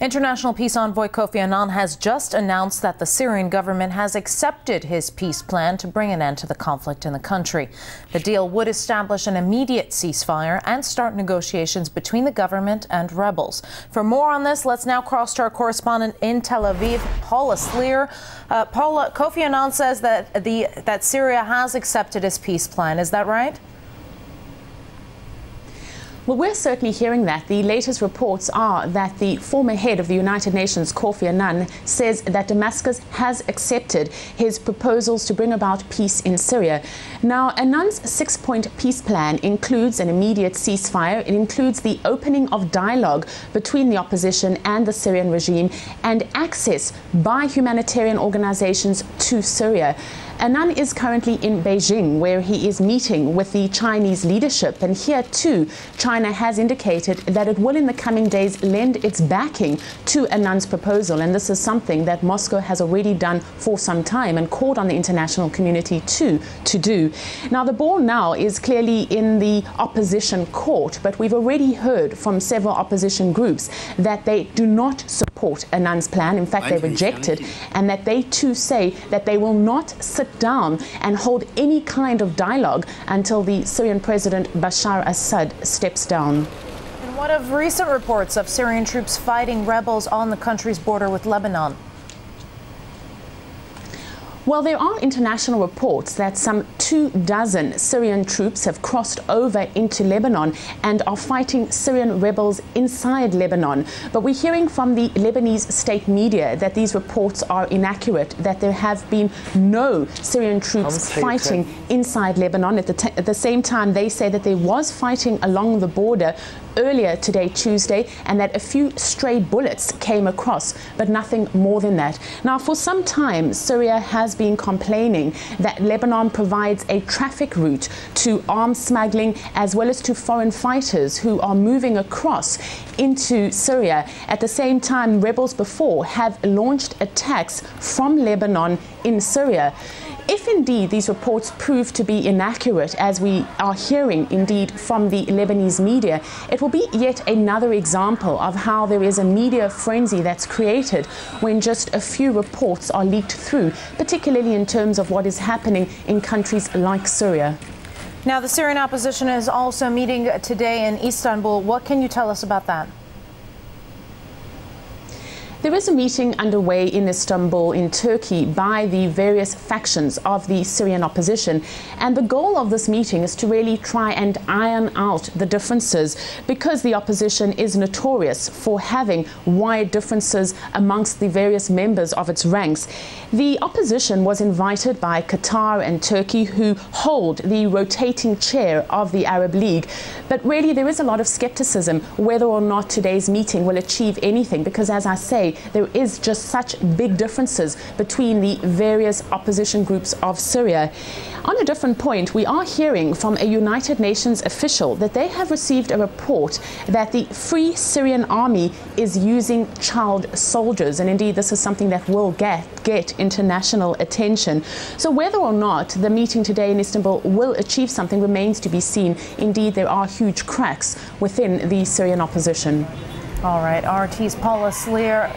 International peace envoy Kofi Annan has just announced that the Syrian government has accepted his peace plan to bring an end to the conflict in the country. The deal would establish an immediate ceasefire and start negotiations between the government and rebels. For more on this, let's now cross to our correspondent in Tel Aviv, Paula Slier. Paula, Kofi Annan says that Syria has accepted his peace plan. Is that right? Well, we're certainly hearing that. The latest reports are that the former head of the United Nations, Kofi Annan, says that Damascus has accepted his proposals to bring about peace in Syria. Now, Annan's six-point peace plan includes an immediate ceasefire. It includes the opening of dialogue between the opposition and the Syrian regime and access by humanitarian organizations to Syria. Annan is currently in Beijing, where he is meeting with the Chinese leadership. And here, too, China has indicated that it will in the coming days lend its backing to Annan's proposal. And this is something that Moscow has already done for some time and called on the international community to do. Now, the ball now is clearly in the opposition court, but we've already heard from several opposition groups that they do not support Annan's plan. In fact, they reject it, and that they too say that they will not sit down and hold any kind of dialogue until the Syrian President Bashar al-Assad steps down. And what of recent reports of Syrian troops fighting rebels on the country's border with Lebanon? Well, there are international reports that some 24 Syrian troops have crossed over into Lebanon and are fighting Syrian rebels inside Lebanon. But we're hearing from the Lebanese state media that these reports are inaccurate, that there have been no Syrian troops fighting inside Lebanon. At the same time, they say that there was fighting along the border earlier today, Tuesday, and that a few stray bullets came across, but nothing more than that. Now, for some time, Syria has been complaining that Lebanon provides a traffic route to arms smuggling as well as to foreign fighters who are moving across into Syria. At the same time, rebels before have launched attacks from Lebanon in Syria. If indeed these reports prove to be inaccurate, as we are hearing indeed from the Lebanese media, it will be yet another example of how there is a media frenzy that's created when just a few reports are leaked through, particularly in terms of what is happening in countries like Syria. Now, the Syrian opposition is also meeting today in Istanbul. What can you tell us about that? There is a meeting underway in Istanbul in Turkey by the various factions of the Syrian opposition, and the goal of this meeting is to really try and iron out the differences, because the opposition is notorious for having wide differences amongst the various members of its ranks. The opposition was invited by Qatar and Turkey, who hold the rotating chair of the Arab League, but really there is a lot of skepticism whether or not today's meeting will achieve anything, because, as I say, there is just such big differences between the various opposition groups of Syria. On a different point, we are hearing from a United Nations official that they have received a report that the Free Syrian Army is using child soldiers, and indeed this is something that will get international attention. So whether or not the meeting today in Istanbul will achieve something remains to be seen. Indeed, there are huge cracks within the Syrian opposition. All right, RT's Paula Slier.